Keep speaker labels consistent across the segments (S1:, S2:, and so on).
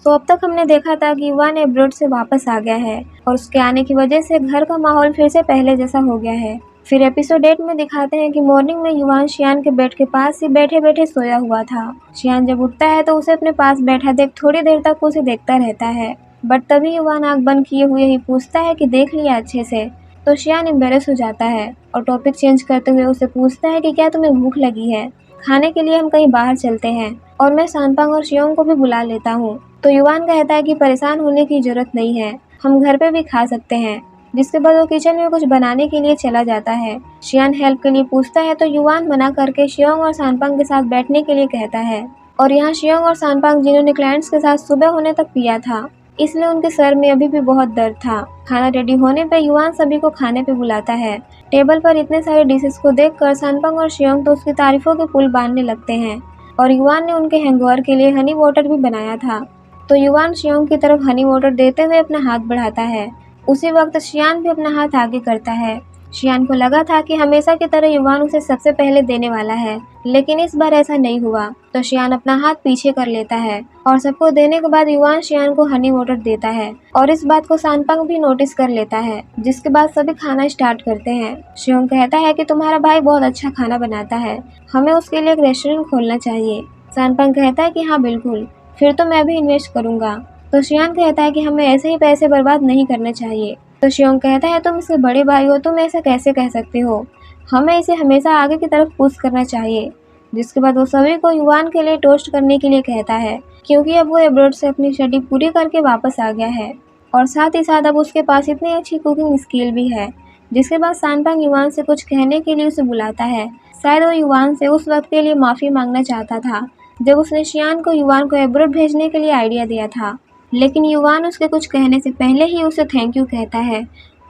S1: तो अब तक हमने देखा था कि युवान एब्रोड से वापस आ गया है और उसके आने की वजह से घर का माहौल फिर से पहले जैसा हो गया है। फिर एपिसोड 8 में दिखाते हैं कि मॉर्निंग में युवान शियान के बेड के पास ही बैठे बैठे सोया हुआ था। शियान जब उठता है तो उसे अपने पास बैठा देख थोड़ी देर तक उसे देखता रहता है, बट तभी युवान आंख बंद किए हुए ही पूछता है कि देख लिया अच्छे से। तो शियान एम्बेरस हो जाता है और टॉपिक चेंज करते हुए उसे पूछता है कि क्या तुम्हें भूख लगी है, खाने के लिए हम कहीं बाहर चलते हैं और मैं सानपांग और शियोंग को भी बुला लेता हूँ। तो युवान कहता है कि परेशान होने की जरूरत नहीं है, हम घर पे भी खा सकते हैं। जिसके बाद वो किचन में कुछ बनाने के लिए चला जाता है। शियान हेल्प के लिए पूछता है तो युवान मना करके शियोंग और सानपांग के साथ बैठने के लिए कहता है। और यहाँ शियोंग और सानपांग जिन्होंने क्लाइंट्स के साथ सुबह होने तक पिया था, इसलिए उनके सर में अभी भी बहुत दर्द था। खाना रेडी होने पे युवान सभी को खाने पे बुलाता है। टेबल पर इतने सारे डिशेस को देखकर सानपांग और शियोंग तो उसकी तारीफों के पुल बांधने लगते हैं और युवान ने उनके हैंगओवर के लिए हनी वाटर भी बनाया था। तो युवान शियोंग की तरफ हनी वाटर देते हुए अपना हाथ बढ़ाता है। उसी वक्त शियान भी अपना हाथ आगे करता है। शियान को लगा था कि हमेशा की तरह युवान उसे सबसे पहले देने वाला है, लेकिन इस बार ऐसा नहीं हुआ। तो शियान अपना हाथ पीछे कर लेता है और सबको देने के बाद युवान शियान को हनी वाटर देता है और इस बात को सानपांग भी नोटिस कर लेता है। जिसके बाद सभी खाना स्टार्ट करते हैं। शियोंग कहता है कि तुम्हारा भाई बहुत अच्छा खाना बनाता है, हमें उसके लिए एक रेस्टोरेंट खोलना चाहिए। सानपांग कहता है कि हाँ बिल्कुल, फिर तो मैं भी इन्वेस्ट करूंगा। तो शियान कहता है कि हमें ऐसे ही पैसे बर्बाद नहीं करने चाहिए। तो शियोंग कहता है तुम इसके बड़े भाई हो, तुम ऐसा कैसे कह सकते हो, हमें इसे हमेशा आगे की तरफ पुश करना चाहिए। जिसके बाद वो सभी को युवान के लिए टोस्ट करने के लिए कहता है, क्योंकि अब वो एब्रोड से अपनी स्टडी पूरी करके वापस आ गया है और साथ ही साथ अब उसके पास इतनी अच्छी कुकिंग स्किल भी है। जिसके बाद सानपांग युवान से कुछ कहने के लिए उसे बुलाता है। शायद वो युवान से उस वक्त के लिए माफ़ी मांगना चाहता था जब उसने शियान को युवान को एब्रोड भेजने के लिए आइडिया दिया था, लेकिन युवान उसके कुछ कहने से पहले ही उसे थैंक यू कहता है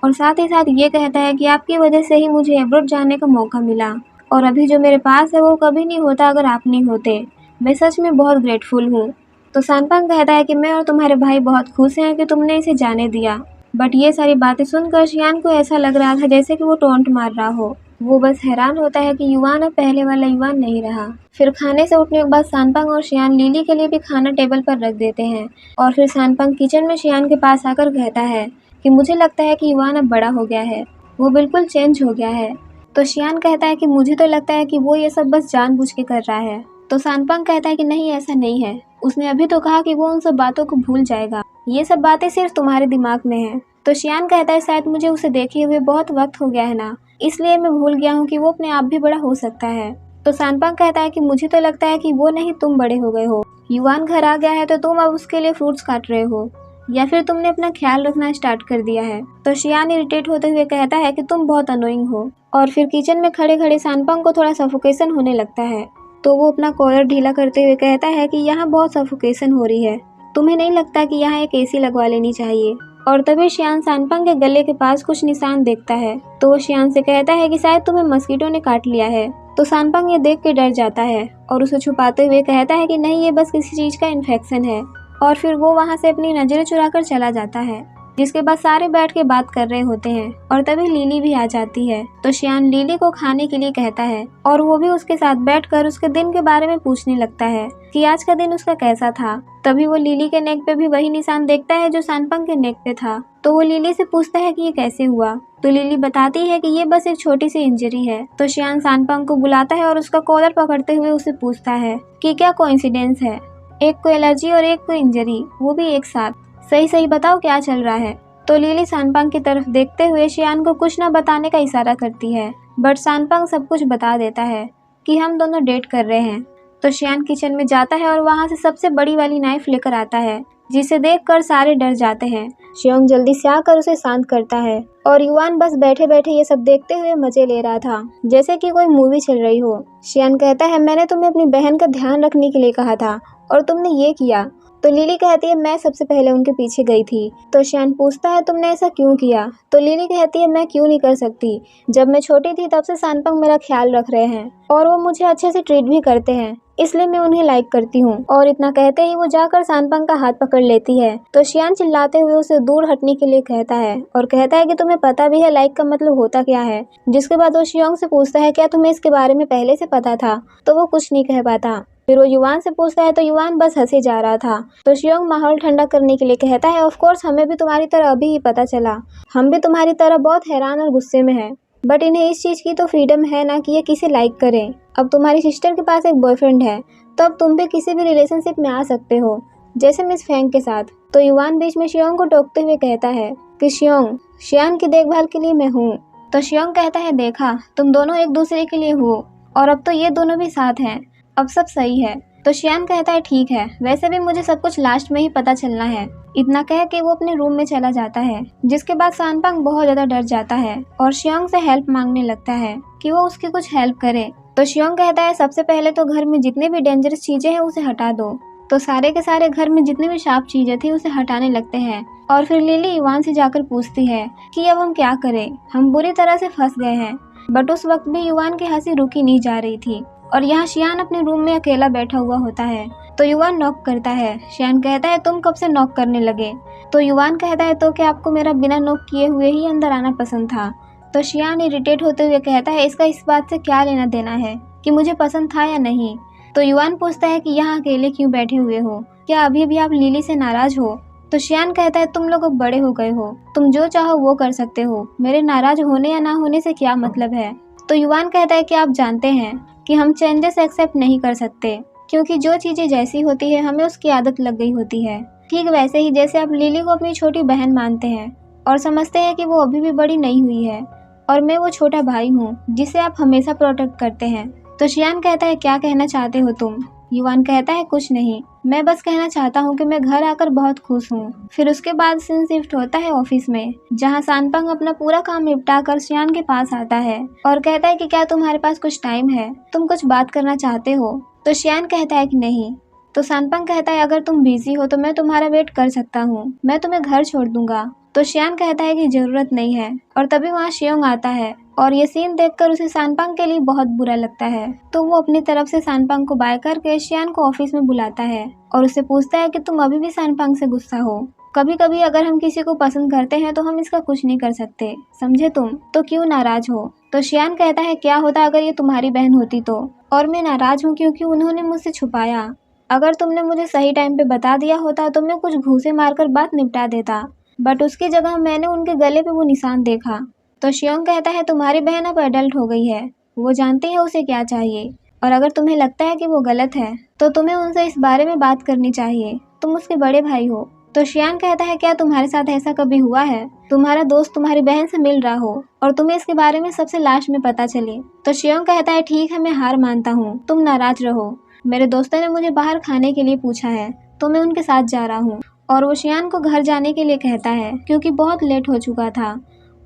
S1: और साथ ही साथ ये कहता है कि आपकी वजह से ही मुझे एब्रोड जाने का मौका मिला और अभी जो मेरे पास है वो कभी नहीं होता अगर आप नहीं होते। मैं सच में बहुत ग्रेटफुल हूँ। तो सानपांग कहता है कि मैं और तुम्हारे भाई बहुत खुश हैं कि तुमने इसे जाने दिया। बट ये सारी बातें सुनकर शियान को ऐसा लग रहा था जैसे कि वो टोंट मार रहा हो। वो बस हैरान होता है कि युवान अब पहले वाला युवान नहीं रहा। फिर खाने से उठने के बाद सानपांग और शियान लिली के लिए भी खाना टेबल पर रख देते हैं और फिर सानपांग किचन में शियान के पास आकर कहता है कि मुझे लगता है कि युवान अब बड़ा हो गया है, वो बिल्कुल चेंज हो गया है। तो शियान कहता है कि मुझे तो लगता है कि वो ये सब बस जानबूझ के कर रहा है। तो सानपांग कहता है कि नहीं, ऐसा नहीं है, उसने अभी तो कहा कि वो उन सब बातों को भूल जाएगा, ये सब बातें सिर्फ तुम्हारे दिमाग में हैं। तो शियान कहता है शायद मुझे उसे देखे हुए बहुत वक्त हो गया है ना, इसलिए मैं भूल गया हूँ कि वो अपने आप भी बड़ा हो सकता है। तो सानपांग कहता है कि मुझे तो लगता है कि वो नहीं, तुम बड़े हो गए हो। युवान घर आ गया है तो तुम अब उसके लिए फ्रूट्स काट रहे हो या फिर तुमने अपना ख्याल रखना स्टार्ट कर दिया है। तो शियान इरिटेट होते हुए कहता है कि तुम बहुत अनोइंग हो और फिर किचन में खड़े खड़े सानपांग को थोड़ा सफोकेशन होने लगता है। तो वो अपना कॉलर ढीला करते हुए कहता है कि यहाँ बहुत सफोकेशन हो रही है, तुम्हें नहीं लगता कि यहाँ एक एसी लगवा लेनी चाहिए। और तभी शियान सानपांग के गले के पास कुछ निशान देखता है तो वो शियान से कहता है कि शायद तुम्हें मस्कीटो ने काट लिया है। तो सानपांग ये देख के डर जाता है और उसे छुपाते हुए कहता है कि नहीं, ये बस किसी चीज का इन्फेक्शन है। और फिर वो वहाँ से अपनी नजरें चुराकर चला जाता है। जिसके बाद सारे बैठ के बात कर रहे होते हैं और तभी लिली भी आ जाती है। तो शियान लिली को खाने के लिए कहता है और वो भी उसके साथ बैठकर उसके दिन के बारे में पूछने लगता है कि आज का दिन उसका कैसा था। तभी वो लिली के नेक पे भी वही निशान देखता है जो सानपांग के नेक पे था। तो वो लिली से पूछता है कि ये कैसे हुआ। तो लिली बताती है कि ये बस एक छोटी सी इंजरी है। तो शियान सानपांग को बुलाता है और उसका कॉलर पकड़ते हुए उसे पूछता है कि क्या कोइंसिडेंस है, एक को एलर्जी और एक को इंजरी, वो भी एक साथ, सही सही बताओ क्या चल रहा है। तो लिली सानपांग की तरफ देखते हुए शियान को कुछ न बताने का इशारा करती है, बट सानपांग सब कुछ बता देता है कि हम दोनों डेट कर रहे हैं। तो शियान किचन में जाता है और वहाँ से सबसे बड़ी वाली नाइफ लेकर आता है, जिसे देखकर सारे डर जाते हैं। शियोंग जल्दी से आकर उसे शांत करता है और युवान बस बैठे बैठे ये सब देखते हुए मजे ले रहा था, जैसे कि कोई मूवी चल रही हो। शियान कहता है मैंने तुम्हें अपनी बहन का ध्यान रखने के लिए कहा था और तुमने ये किया। तो लिली कहती है मैं सबसे पहले उनके पीछे गई थी। तो शियान पूछता है तुमने ऐसा क्यों किया। तो लिली कहती है मैं क्यों नहीं कर सकती, जब मैं छोटी थी तब से सानपांग मेरा ख्याल रख रहे हैं और वो मुझे अच्छे से ट्रीट भी करते हैं, इसलिए मैं उन्हें लाइक करती हूँ। और इतना कहते ही वो जाकर सानपांग का हाथ पकड़ लेती है। तो शियान चिल्लाते हुए उसे दूर हटने के लिए कहता है और कहता है कि तुम्हें पता भी है लाइक का मतलब होता क्या है। जिसके बाद वो शियोंग से पूछता है क्या तुम्हें इसके बारे में पहले से पता था। तो वो कुछ नहीं कह पाता। फिर वो युवान से पूछता है तो युवान बस हंसे जा रहा था। तो शियोंग माहौल ठंडा करने के लिए कहता है, ऑफ कोर्स हमें भी तुम्हारी तरह अभी ही पता चला, हम भी तुम्हारी तरह बहुत हैरान और गुस्से में हैं, बट इन्हें इस चीज़ की तो फ्रीडम है ना कि ये किसे लाइक करें। अब तुम्हारी सिस्टर के पास एक बॉयफ्रेंड है, तो अब तुम भी किसी भी रिलेशनशिप में आ सकते हो, जैसे मिस फैंग के साथ। तो युवान बीच में शियोंग को टोकते हुए कहता है कि शियोंग, शियान की देखभाल के लिए मैं हूँ। तो शियोंग कहता है, देखा, तुम दोनों एक दूसरे के लिए हो और अब तो ये दोनों भी साथ हैं, अब सब सही है। तो शियान कहता है, ठीक है, वैसे भी मुझे सब कुछ लास्ट में ही पता चलना है। इतना कह के वो अपने रूम में चला जाता है, जिसके बाद सानपांग बहुत ज्यादा डर जाता है और शियोंग से हेल्प मांगने लगता है कि वो उसकी कुछ हेल्प करे। तो शियोंग कहता है, सबसे पहले तो घर में जितनी भी डेंजरस चीजें हैं उसे हटा दो। तो सारे के सारे घर में जितनी भी शार्प चीजें थी उसे हटाने लगते हैं। और फिर लिली युवान से जाकर पूछती है कि अब हम क्या करें, हम बुरी तरह से फंस गए हैं। बट उस वक्त भी युवान की हंसी रुकी नहीं जा रही थी और यहाँ शियान अपने रूम में अकेला बैठा हुआ होता है। तो युवान नॉक करता है। शियान कहता है, तुम कब से नॉक करने लगे? तो युवान कहता है, तो क्या आपको मेरा बिना नॉक किए हुए ही अंदर आना पसंद था? तो शियान इरिटेट होते हुए कहता है, इसका इस बात से क्या लेना देना है कि मुझे पसंद था या नहीं। तो युवान पूछता है कि यहाँ अकेले क्यों बैठे हुए हो, क्या अभी भी आप लिली से नाराज हो? तो शियान कहता है, तुम लोग अब बड़े हो गए हो, तुम जो चाहो वो कर सकते हो, मेरे नाराज होने या ना होने से क्या मतलब है। तो युवान कहता है कि आप जानते हैं कि हम चेंजेस एक्सेप्ट नहीं कर सकते, क्योंकि जो चीजें जैसी होती है हमें उसकी आदत लग गई होती है। ठीक वैसे ही जैसे आप लिली को अपनी छोटी बहन मानते हैं और समझते हैं कि वो अभी भी बड़ी नहीं हुई है और मैं वो छोटा भाई हूँ जिसे आप हमेशा प्रोटेक्ट करते हैं। तो शियान कहता है, क्या कहना चाहते हो तुम? युवान कहता है, कुछ नहीं, मैं बस कहना चाहता हूँ कि मैं घर आकर बहुत खुश हूँ। फिर उसके बाद सीन शिफ्ट होता है ऑफिस में, जहाँ सानपांग अपना पूरा काम निपटा कर शियान के पास आता है और कहता है कि क्या तुम्हारे पास कुछ टाइम है, तुम कुछ बात करना चाहते हो? तो शियान कहता है कि नहीं। तो सानपांग कहता है, अगर तुम बिजी हो तो मैं तुम्हारा वेट कर सकता हूँ, मैं तुम्हें घर छोड़ दूंगा। तो शियान कहता है कि जरूरत नहीं है और तभी वहाँ शियोंग आता है और ये सीन देखकर उसे सानपांग के लिए बहुत बुरा लगता है। तो वो अपनी तरफ से सानपांग को बाय करके शियान को ऑफिस में बुलाता है और उससे पूछता है कि तुम अभी भी सानपांग से गुस्सा हो? कभी कभी अगर हम किसी को पसंद करते हैं तो हम इसका कुछ नहीं कर सकते, समझे तुम? तो क्यों नाराज हो? तो शियान कहता है, क्या होता अगर ये तुम्हारी बहन होती तो? और मैं नाराज हूँ क्योंकि उन्होंने मुझसे छुपाया। अगर तुमने मुझे सही टाइम पे बता दिया होता तो मैं कुछ घूंसे मारकर बात निपटा देता, बट उसकी जगह मैंने उनके गले पे वो निशान देखा। तो शियोंग कहता है, तुम्हारी बहन अब एडल्ट हो गई है, वो जानती है उसे क्या चाहिए, और अगर तुम्हें लगता है कि वो गलत है तो तुम्हें उनसे इस बारे में बात करनी चाहिए, तुम उसके बड़े भाई हो। तो शियान कहता है, क्या तुम्हारे साथ ऐसा कभी हुआ है, तुम्हारा दोस्त तुम्हारी बहन से मिल रहा हो और तुम्हें इसके बारे में सबसे लास्ट में पता चले? तो शियोंग कहता है, ठीक है, मैं हार मानता हूँ, तुम नाराज रहो, मेरे दोस्तों ने मुझे बाहर खाने के लिए पूछा है तो मैं उनके साथ जा रहा हूँ। और वो शियान को घर जाने के लिए कहता है क्योंकि बहुत लेट हो चुका था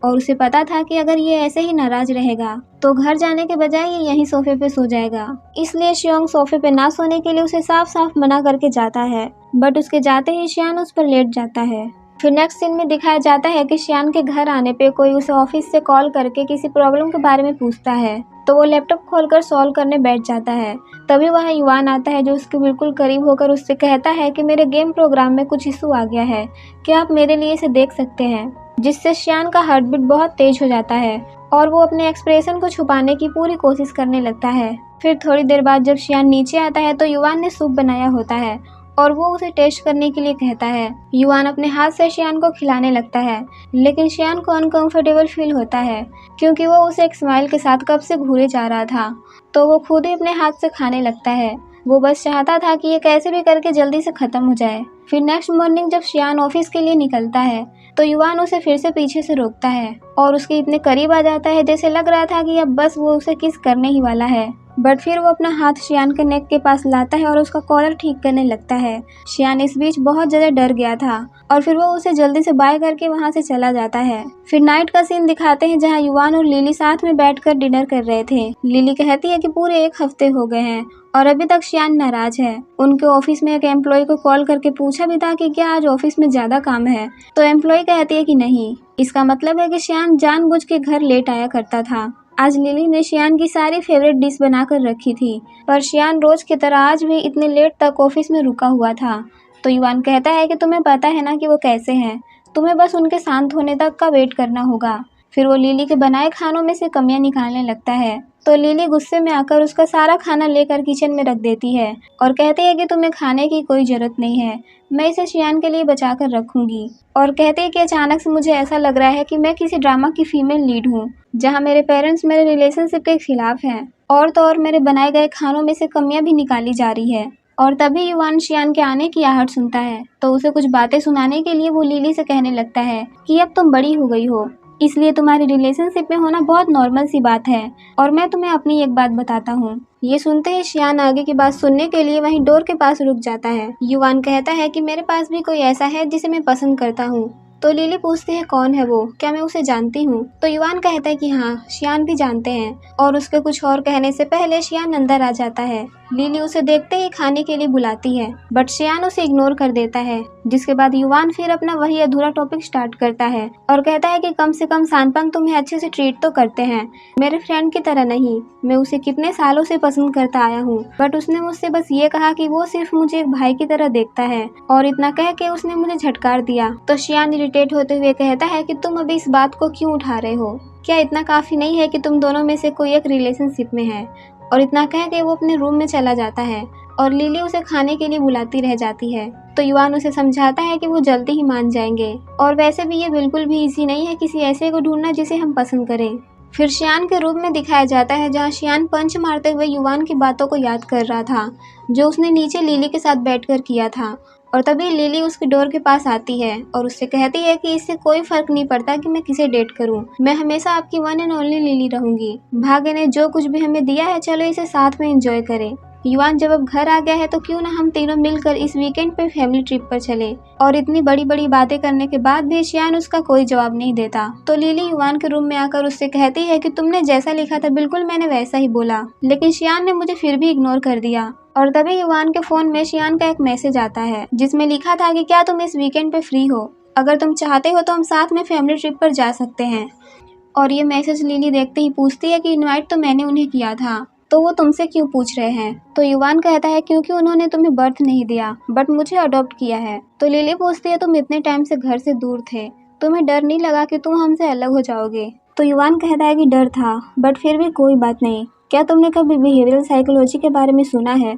S1: और उसे पता था कि अगर ये ऐसे ही नाराज रहेगा तो घर जाने के बजाय ये यहीं सोफे पे सो जाएगा। इसलिए शियोंग सोफे पे ना सोने के लिए उसे साफ साफ मना करके जाता है, बट उसके जाते ही शियान उस पर लेट जाता है। फिर नेक्स्ट सीन में दिखाया जाता है कि शियान के घर आने पे कोई उसे ऑफिस से कॉल करके किसी प्रॉब्लम के बारे में पूछता है, तो वो लैपटॉप खोलकर सॉल्व करने बैठ जाता है। तभी वहाँ युवान आता है जो उसके बिल्कुल करीब होकर उससे कहता है कि मेरे गेम प्रोग्राम में कुछ इशू आ गया है, क्या आप मेरे लिए इसे देख सकते हैं? जिससे शियान का हार्ट बीट बहुत तेज हो जाता है और वो अपने एक्सप्रेशन को छुपाने की पूरी कोशिश करने लगता है। फिर थोड़ी देर बाद जब शियान नीचे आता है तो युवान ने सूप बनाया होता है और वो उसे टेस्ट करने के लिए कहता है। युवान अपने हाथ से शियान को खिलाने लगता है, लेकिन शियान को अनकंफर्टेबल फील होता है क्योंकि वो उसे एक स्माइल के साथ कब से घूरे जा रहा था, तो वो खुद ही अपने हाथ से खाने लगता है। वो बस चाहता था कि ये कैसे भी करके जल्दी से खत्म हो जाए। फिर नेक्स्ट मॉर्निंग जब शियान ऑफिस के लिए निकलता है तो युवान उसे फिर से पीछे से रोकता है और उसके इतने करीब आ जाता है जैसे लग रहा था कि अब बस वो उसे किस करने ही वाला है। बट फिर वो अपना हाथ शियान के नेक के पास लाता है और उसका कॉलर ठीक करने लगता है। शियान इस बीच बहुत ज्यादा डर गया था और फिर वो उसे जल्दी से बाय करके वहाँ से चला जाता है। फिर नाइट का सीन दिखाते हैं जहाँ युवान और लिली साथ में बैठकर डिनर कर रहे थे। लिली कहती है कि पूरे 1 हफ्ते हो गए हैं और अभी तक शियान नाराज है। उनके ऑफिस में एक एम्प्लॉय को कॉल करके पूछा भी था कि क्या आज ऑफिस में ज्यादा काम है, तो एम्प्लॉय कहती है कि नहीं, इसका मतलब है कि शियान जानबूझ के घर लेट आया करता था। आज लिली ने शियान की सारी फेवरेट डिश बनाकर रखी थी, पर शियान रोज की तरह आज भी इतने लेट तक ऑफिस में रुका हुआ था। तो युवान कहता है कि तुम्हें पता है ना कि वो कैसे हैं, तुम्हें बस उनके शांत होने तक का वेट करना होगा। फिर वो लिली के बनाए खानों में से कमियां निकालने लगता है तो लिली गुस्से में आकर उसका सारा खाना लेकर किचन में रख देती है और कहती है कि तुम्हें खाने की कोई ज़रूरत नहीं है, मैं इसे शियान के लिए बचा कर रखूँगी। और कहती है कि अचानक से मुझे ऐसा लग रहा है कि मैं किसी ड्रामा की फीमेल लीड हूँ, जहाँ मेरे पेरेंट्स मेरे रिलेशनशिप के खिलाफ हैं और तो और मेरे बनाए गए खानों में से कमियाँ भी निकाली जा रही है। और तभी युवान शियान के आने की आहट सुनता है, तो उसे कुछ बातें सुनाने के लिए वो लिली से कहने लगता है कि अब तुम बड़ी हो गई हो, इसलिए तुम्हारी रिलेशनशिप में होना बहुत नॉर्मल सी बात है और मैं तुम्हें अपनी एक बात बताता हूँ। ये सुनते ही शियान आगे की बात सुनने के लिए वहीं डोर के पास रुक जाता है। युवान कहता है कि मेरे पास भी कोई ऐसा है जिसे मैं पसंद करता हूँ। तो लिली पूछती है कौन है वो, क्या मैं उसे जानती हूँ? तो युवान कहता है कि हाँ, शियान भी जानते हैं। और उसके कुछ और कहने से पहले शियान अंदर आ जाता है। लिली उसे देखते ही खाने के लिए बुलाती है, बट शियान उसे इग्नोर कर देता है। जिसके बाद युवान फिर अपना वही अधूरा टॉपिक स्टार्ट करता है और कहता है कि कम से कम सानपंग तुम्हें अच्छे से ट्रीट तो करते हैं, मेरे फ्रेंड की तरह नहीं। मैं उसे कितने सालों से पसंद करता आया हूँ, बट उसने मुझसे बस ये कहा कि वो सिर्फ मुझे एक भाई की तरह देखता है, और इतना कह के उसने मुझे झटकार दिया। तो शियान इरिटेट होते हुए कहता है कि तुम अभी इस बात को क्यों उठा रहे हो, क्या इतना काफी नहीं है कि तुम दोनों में से कोई एक रिलेशनशिप में है? और इतना कह के वो अपने रूम में चला जाता है और लिली उसे खाने के लिए बुलाती रह जाती है। तो युवान उसे समझाता है कि वो जल्दी ही मान जाएंगे, और वैसे भी ये बिल्कुल भी इजी नहीं है किसी ऐसे को ढूंढना जिसे हम पसंद करें। फिर शियान के रूम में दिखाया जाता है जहाँ शियान पंच मारते हुए युवान की बातों को याद कर रहा था जो उसने नीचे लिली के साथ बैठकर किया था। और तभी लिली उसके डोर के पास आती है और उससे कहती है कि इससे कोई फर्क नहीं पड़ता कि मैं किसे डेट करूं, मैं हमेशा आपकी वन एंड ओनली लिली रहूंगी। भाग्य ने जो कुछ भी हमें दिया है, चलो इसे साथ में एंजॉय करें। युवान जब अब घर आ गया है तो क्यों ना हम तीनों मिलकर इस वीकेंड पे फैमिली ट्रिप पर चले। और इतनी बड़ी बड़ी बातें करने के बाद भी शियान उसका कोई जवाब नहीं देता। तो लिली युवान के रूम में आकर उससे कहती है कि तुमने जैसा लिखा था बिल्कुल मैंने वैसा ही बोला, लेकिन शियान ने मुझे फिर भी इग्नोर कर दिया। और तभी युवान के फोन में शियान का एक मैसेज आता है जिसमें लिखा था कि क्या तुम इस वीकेंड पे फ्री हो, अगर तुम चाहते हो तो हम साथ में फैमिली ट्रिप पर जा सकते हैं। और ये मैसेज लिली देखते ही पूछती है कि इनवाइट तो मैंने उन्हें किया था, तो वो तुमसे क्यों पूछ रहे हैं? तो युवान कहता है क्योंकि उन्होंने तुम्हें बर्थ नहीं दिया बट मुझे अडॉप्ट किया है। तो लिली पूछती है तुम इतने टाइम से घर से दूर थे, तुम्हें डर नहीं लगा कि तुम हमसे अलग हो जाओगे? तो युवान कहता है कि डर था बट फिर भी कोई बात नहीं, क्या तुमने कभी बिहेवियरल साइकोलॉजी के बारे में सुना है?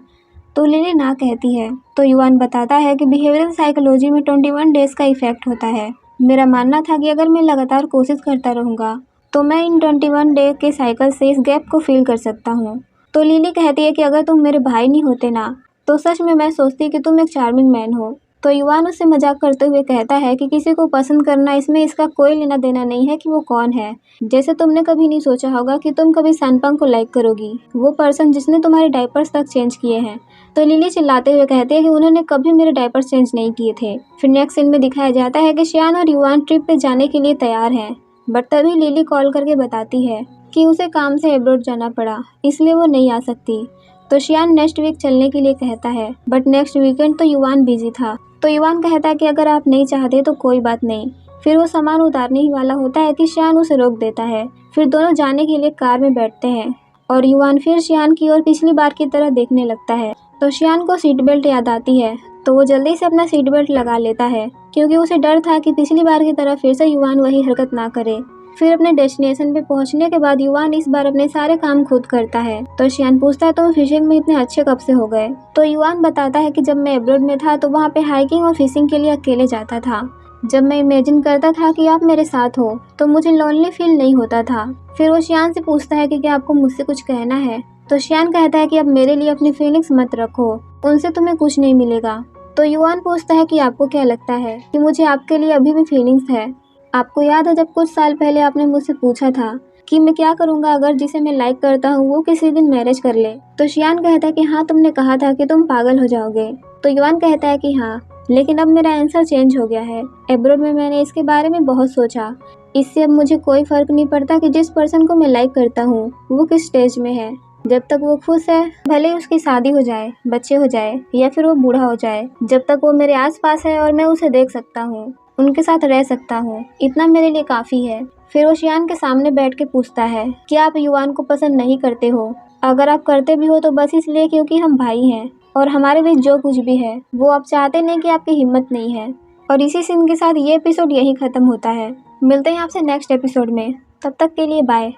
S1: तो लिली ना कहती है। तो युवान बताता है कि बिहेवियरल साइकोलॉजी में 21 डेज का इफेक्ट होता है। मेरा मानना था कि अगर मैं लगातार कोशिश करता रहूँगा तो मैं इन 21 डे के साइकिल से इस गैप को फील कर सकता हूँ। तो लिली कहती है कि अगर तुम मेरे भाई नहीं होते ना तो सच में मैं सोचती कि तुम एक चार्मिंग मैन हो। तो युवान उससे मजाक करते हुए कहता है कि किसी को पसंद करना इसमें इसका कोई लेना देना नहीं है कि वो कौन है। जैसे तुमने कभी नहीं सोचा होगा कि तुम कभी सानपंग को लाइक करोगी, वो पर्सन जिसने तुम्हारे डायपर्स तक चेंज किए हैं। तो लिली चिल्लाते हुए कहती है कि उन्होंने कभी मेरे डायपर्स चेंज नहीं किए थे। फिर नेक्स्ट सीन में दिखाया जाता है कि शियान और युवान ट्रिप पे जाने के लिए तैयार हैं, बट तभी लिली कॉल करके बताती है कि उसे काम से अब्रॉड जाना पड़ा, इसलिए वो नहीं आ सकती। तो शियान नेक्स्ट वीक चलने के लिए कहता है, बट नेक्स्ट वीकेंड तो युवान बिजी था। तो युवान कहता है कि अगर आप नहीं चाहते तो कोई बात नहीं। फिर वो सामान उतारने ही वाला होता है कि शियान उसे रोक देता है। फिर दोनों जाने के लिए कार में बैठते हैं और युवान फिर शियान की ओर पिछली बार की तरह देखने लगता है। तो शियान को सीट बेल्ट याद आती है, तो वो जल्दी से अपना सीट बेल्ट लगा लेता है क्योंकि उसे डर था कि पिछली बार की तरह फिर से युवान वही हरकत ना करे। फिर अपने डेस्टिनेशन पे पहुंचने के बाद युवान इस बार अपने सारे काम खुद करता है। तो शियान पूछता है तुम फिशिंग में इतने अच्छे कब से हो गए? तो युवान बताता है कि जब मैं अब्रॉड में था तो वहाँ पे हाइकिंग और फिशिंग के लिए अकेले जाता था। जब मैं इमेजिन करता था कि आप मेरे साथ हो तो मुझे लोनली फील नहीं होता था। फिर वो शियान से पूछता है कि क्या आपको मुझसे कुछ कहना है? तो शियान कहता है कि अब मेरे लिए अपनी फीलिंग्स मत रखो, उनसे तुम्हें कुछ नहीं मिलेगा। तो युवान पूछता है कि आपको क्या लगता है कि मुझे आपके लिए अभी भी फीलिंग्स है? आपको याद है जब कुछ साल पहले आपने मुझसे पूछा था कि मैं क्या करूंगा अगर जिसे मैं लाइक करता हूँ वो किसी दिन मैरिज कर ले? तो शियान कहता है कि हाँ, तुमने कहा था कि तुम पागल हो जाओगे। तो युवान कहता है कि हाँ, लेकिन अब मेरा आंसर चेंज हो गया है। अब्रॉड में मैंने इसके बारे में बहुत सोचा, इससे अब मुझे कोई फर्क नहीं पड़ता कि जिस पर्सन को मैं लाइक करता हूँ वो किस स्टेज में है। जब तक वो खुश है, भले ही उसकी शादी हो जाए, बच्चे हो जाए या फिर वो बूढ़ा हो जाए, जब तक वो मेरे आसपास है और मैं उसे देख सकता हूँ, उनके साथ रह सकता हूँ, इतना मेरे लिए काफ़ी है। फिर वो शियान के सामने बैठ के पूछता है कि आप युवान को पसंद नहीं करते हो? अगर आप करते भी हो तो बस इसलिए क्योंकि हम भाई हैं और हमारे बीच जो कुछ भी है वो आप चाहते नहीं कि आपकी हिम्मत नहीं है। और इसी सीन के साथ ये एपिसोड यहीं ख़त्म होता है। मिलते हैं आपसे नेक्स्ट एपिसोड में, तब तक के लिए बाय।